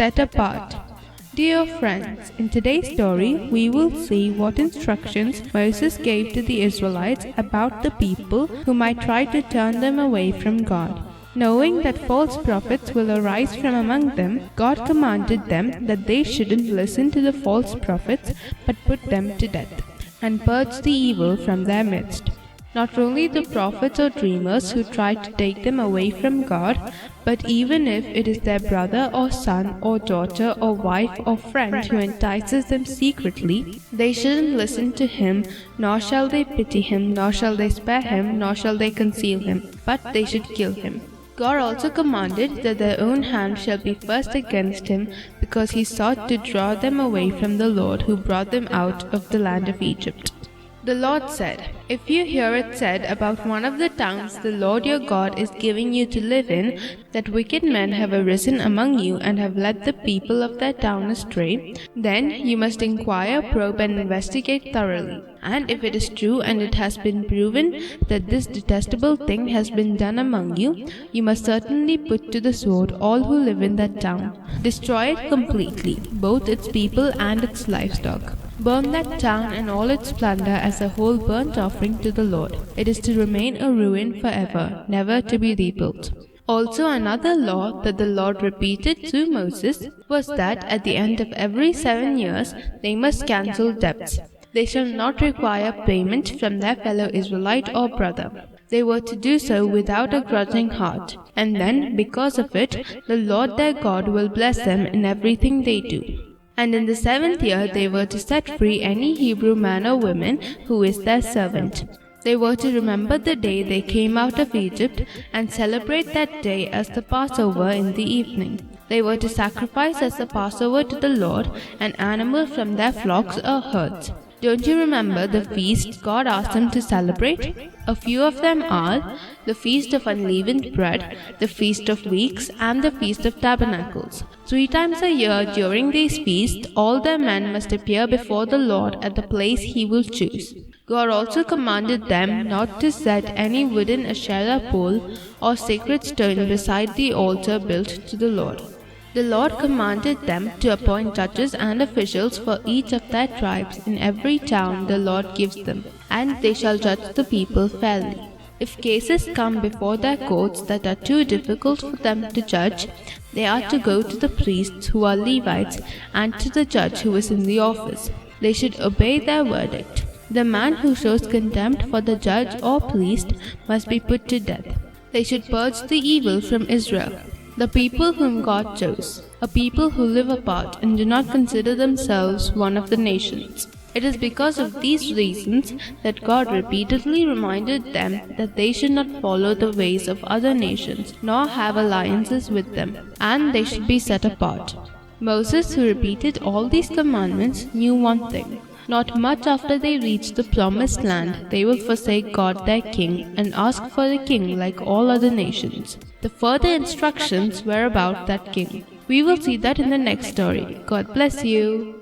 Set apart. Dear friends, in today's story, we will see what instructions Moses gave to the Israelites about the people who might try to turn them away from God. Knowing that false prophets will arise from among them, God commanded them that they shouldn't listen to the false prophets but put them to death, and purge the evil from their midst. Not only the prophets or dreamers who try to take them away from God, but even if it is their brother or son or daughter or wife or friend who entices them secretly, they shouldn't listen to him, nor shall they pity him, nor shall they spare him, nor shall they conceal him, but they should kill him. God also commanded that their own hand shall be first against him, because he sought to draw them away from the Lord who brought them out of the land of Egypt. The Lord said, "If you hear it said about one of the towns the Lord your God is giving you to live in, that wicked men have arisen among you and have led the people of that town astray, then you must inquire, probe, and investigate thoroughly. And if it is true and it has been proven that this detestable thing has been done among you, you must certainly put to the sword all who live in that town. Destroy it completely, both its people and its livestock. Burn that town and all its plunder as a whole burnt offering to the Lord. It is to remain a ruin forever, never to be rebuilt." Also, another law that the Lord repeated to Moses was that at the end of every 7 years they must cancel debts. They shall not require payment from their fellow Israelite or brother. They were to do so without a grudging heart, and then, because of it, the Lord their God will bless them in everything they do. And in the 7th year they were to set free any Hebrew man or woman who is their servant. They were to remember the day they came out of Egypt and celebrate that day as the Passover in the evening. They were to sacrifice as the Passover to the Lord an animal from their flocks or herds. Don't you remember the feasts God asked them to celebrate? A few of them are the Feast of Unleavened Bread, the Feast of Weeks, and the Feast of Tabernacles. 3 times a year during these feasts, all their men must appear before the Lord at the place he will choose. God also commanded them not to set any wooden Asherah pole or sacred stone beside the altar built to the Lord. The Lord commanded them to appoint judges and officials for each of their tribes in every town the Lord gives them, and they shall judge the people fairly. If cases come before their courts that are too difficult for them to judge, they are to go to the priests who are Levites and to the judge who is in the office. They should obey their verdict. The man who shows contempt for the judge or priest must be put to death. They should purge the evil from Israel, the people whom God chose, a people who live apart and do not consider themselves one of the nations. It is because of these reasons that God repeatedly reminded them that they should not follow the ways of other nations, nor have alliances with them, and they should be set apart. Moses, who repeated all these commandments, knew one thing. Not much after they reached the promised land, they will forsake God their king and ask for a king like all other nations. The further instructions were about that king. We will see that in the next story. God bless you.